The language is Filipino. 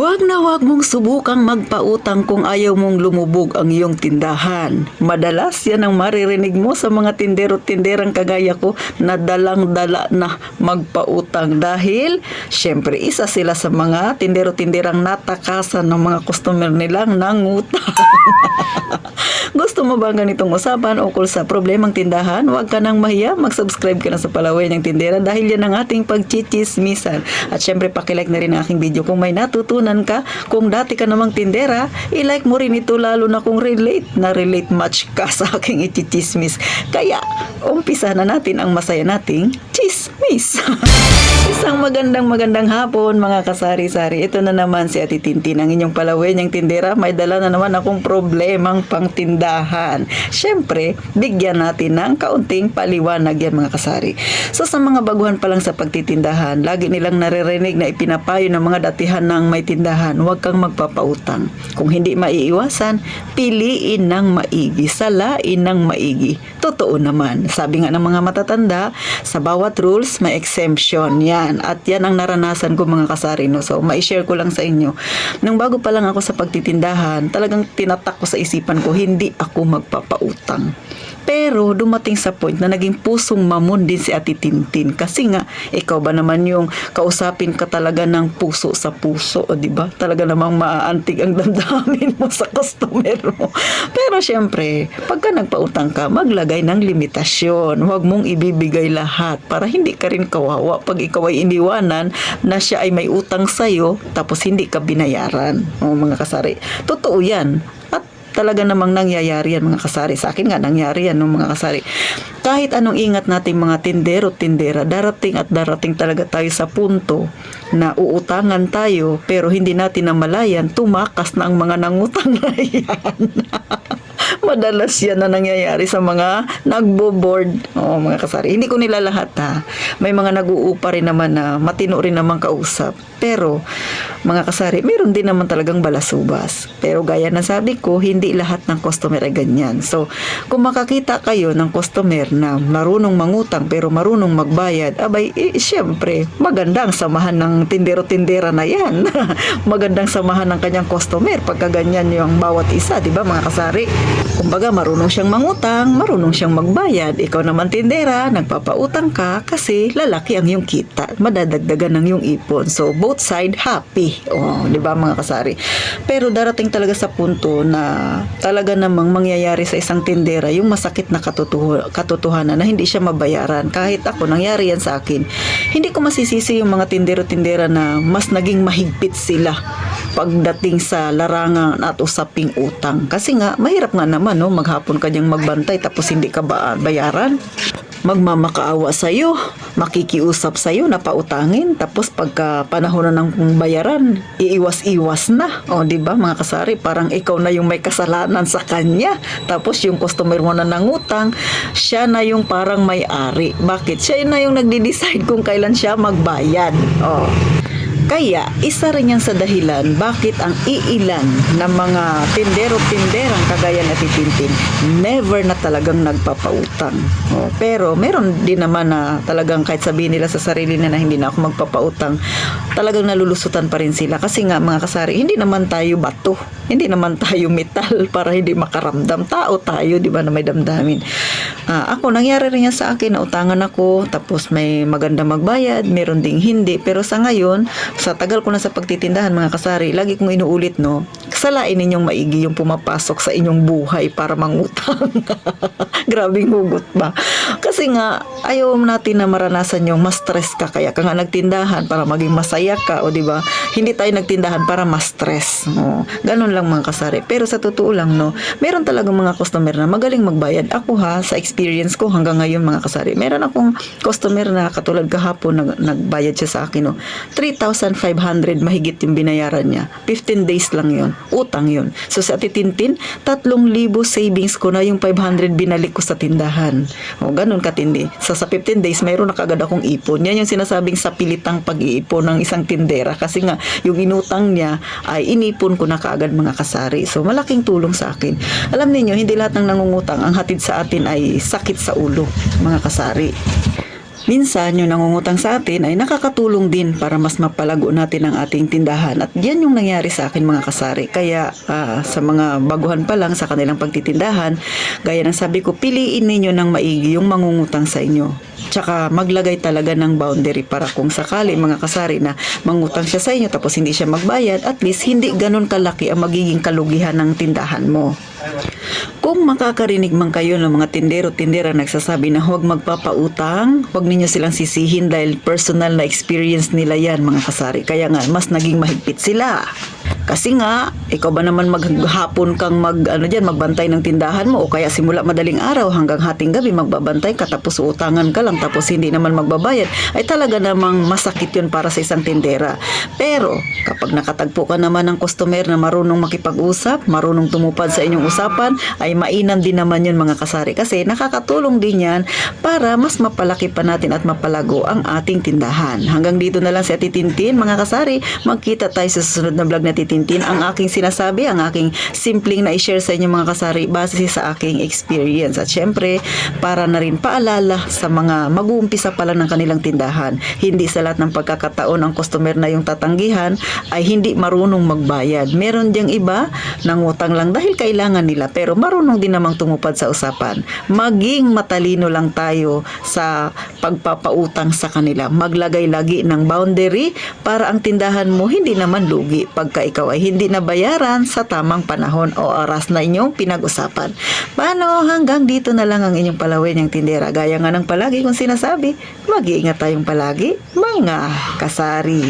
Huwag na huwag mong subukang magpautang kung ayaw mong lumubog ang iyong tindahan. Madalas yan ang maririnig mo sa mga tindero-tinderang kagaya ko na dalang-dala na magpautang dahil syempre isa sila sa mga tindero-tinderang natakasan ng mga customer nilang nangutang. Gusto mo ba ganitong usapan ukol sa problemang tindahan? Huwag ka nang mahiya, mag-subscribe ka na sa Palaway ng Tindera dahil yan ang ating pagchichismisan. At syempre pakilike na rin ang aking video kung may natutunan ka. Kung dati ka namang tindera, i-like mo rin ito lalo na kung relate much ka sa aking ichichismis. Kaya, umpisa na natin ang masaya nating chismis. Isang magandang hapon mga kasari-sari. Ito na naman si Ate Tintin, ang inyong Palaway ng Tindera. May dala na naman akong problemang pangtindahan. Syempre, bigyan natin ng kaunting paliwanag yan mga kasari. So sa mga baguhan pa lang sa pagtitindahan, lagi nilang naririnig na ipinapayo ng mga datihan ng may tindahan, huwag kang magpapautang. Kung hindi maiiwasan, piliin ng maigi, salain ng maigi. Totoo naman. Sabi nga ng mga matatanda, sa bawat rules may exemption yan. At yan ang naranasan ko mga kasari. No? So, ma-share ko lang sa inyo. Nung bago pa lang ako sa pagtitindahan, talagang tinatak ko sa isipan ko, hindi ako magpapautang. Pero dumating sa point na naging pusong mamon din si Ate Tintin. Kasi nga, ikaw ba naman yung kausapin ka talaga ng puso sa puso, o diba? Talaga namang maaantig ang damdamin mo sa customer mo. Pero syempre, pagka nagpautang ka, maglagay ng limitasyon. Huwag mong ibibigay lahat para hindi ka rin kawawa pag ikaw ay iniwanan na siya ay may utang sa'yo tapos hindi ka binayaran. O mga kasari, totoo yan. Talaga namang nangyayari yan mga kasari. Sa akin nga nangyari yan mga kasari. Kahit anong ingat nating mga tindero-tindera, darating at darating talaga tayo sa punto na uutangan tayo pero hindi natin namalayan, tumakas na ang mga nangutang na yan. Madalas yan na nangyayari sa mga nagbo-board. Mga kasari. Hindi ko nila lahat ha. May mga nag-uupa rin naman na matino rin naman kausap. Pero, mga kasari, meron din naman talagang balasubas. Pero gaya na sabi ko, hindi lahat ng customer ay ganyan. So, kung makakita kayo ng customer na marunong mangutang pero marunong magbayad, abay, syempre, magandang samahan ng tindero-tindera na yan. Magandang samahan ng kanyang customer pagka ganyan yung bawat isa, di ba mga kasari? Kumbaga, marunong siyang mangutang, marunong siyang magbayad. Ikaw naman tindera, nagpapautang ka kasi lalaki ang iyong kita. Madadagdagan ng iyong ipon. So, both side happy. Di ba mga kasari? Pero darating talaga sa punto na talaga namang mangyayari sa isang tindera yung masakit na katotohanan na hindi siya mabayaran. Kahit ako, nangyari yan sa akin. Hindi ko masisisi yung mga tindero-tindera na mas naging mahigpit sila pagdating sa larangan at usaping utang. Kasi nga, mahirap nga naman, no? Maghapon ka niyang magbantay tapos hindi ka bayaran. Magmamakaawa sa'yo, makikiusap sa'yo na pautangin, tapos pagka panahon na ng bayaran, iiwas-iwas na. Di ba mga kasari, parang ikaw na yung may kasalanan sa kanya. Tapos yung customer mo na nangutang, siya na yung parang may-ari. Bakit? Siya na yung nagde-decide kung kailan siya magbayad. Kaya, isa rin yan sa dahilan bakit ang iilan ng mga tindero-tinderang kagaya na Tintin never na talagang nagpapautang. Pero meron din naman na talagang kahit sabihin nila sa sarili na hindi na ako magpapautang, talagang nalulusutan pa rin sila. Kasi nga mga kasari, hindi naman tayo bato, hindi naman tayo metal para hindi makaramdam. Tao tayo, di ba, na may damdamin. Ako, nangyari rin yan sa akin, nautangan ako, tapos may maganda magbayad, meron ding hindi. Pero sa ngayon, sa tagal ko na sa pagtitindahan mga kasari, lagi kong inuulit, no, salain ninyong maigi yung pumapasok sa inyong buhay para mangutang. Grabing hugot ba? Kasi nga, ayaw natin na maranasan yung ma-stress ka. Kaya ka nga nagtindahan para maging masaya ka, o diba? Hindi tayo nagtindahan para ma-stress. Ganun lang mga kasari. Pero sa totoo lang, no, meron talagang mga customer na magaling magbayad. Ako ha, sa experience ko hanggang ngayon mga kasari, meron akong customer na katulad kahapon nagbayad siya sa akin, no, 3,500 mahigit yung binayaran niya. 15 days lang yun. Utang yun. So sa Ate Tintin, 3,000 savings ko na yung 500 binalik ko sa tindahan. Ganun katindi. Sa 15 days, mayroon na kagad akong ipon. Yan yung sinasabing sa pilitang pag-iipon ng isang tindera. Kasi nga, yung inutang niya ay inipon ko na kaagad mga kasari. So malaking tulong sa akin. Alam niyo, hindi lahat ng nangungutang ang hatid sa atin ay sakit sa ulo, mga kasari. Minsan, yung nangungutang sa atin ay nakakatulong din para mas mapalago natin ang ating tindahan. At yan yung nangyari sa akin mga kasari. Kaya sa mga baguhan pa lang sa kanilang pagtitindahan, gaya ng sabi ko, piliin ninyo ng maigi yung mangungutang sa inyo. Tsaka maglagay talaga ng boundary para kung sakali mga kasari na mangutang siya sa inyo tapos hindi siya magbayad, at least hindi ganun kalaki ang magiging kalugihan ng tindahan mo. Kung makakarinig man kayo ng mga tindero-tindera nagsasabi na huwag magpapautang, huwag ninyo silang sisihin dahil personal na experience nila yan mga kasari. Kaya nga, mas naging mahigpit sila. Kasi nga, ikaw ba naman maghapon kang magbantay ng tindahan mo, o kaya simula madaling araw hanggang hating gabi magbabantay ka tapos utangan ka lang tapos hindi naman magbabayad, ay talaga namang masakit yun para sa isang tindera. Pero kapag nakatagpo ka naman ng customer na marunong makipag-usap, marunong tumupad sa inyong usapan, ay mainam din naman yun mga kasari, kasi nakakatulong din yan para mas mapalaki pa natin at mapalago ang ating tindahan. Hanggang dito na lang si Ate Tintin mga kasari. Magkita tayo sa susunod na vlog na Tintin. Ang aking sinasabi, ang aking simpleng na i-share sa inyo mga kasari base sa aking experience. At syempre, para na rin paalala sa mga mag-uumpisa pa lang ng kanilang tindahan. Hindi sa lahat ng pagkakataon ang customer na yung tatanggihan ay hindi marunong magbayad. Meron diyang iba nangutang lang dahil kailangan nila, pero marunong din namang tumupad sa usapan. Maging matalino lang tayo sa pagpapautang sa kanila. Maglagay lagi ng boundary para ang tindahan mo hindi naman lugi pagka ikaw ay hindi nabayaran sa tamang panahon o oras na inyong pinag-usapan. Paano? Hanggang dito na lang ang inyong palawin ng tindera. Gaya nga ng palagi kong sinasabi, mag-iingat tayong palagi, mga kasari.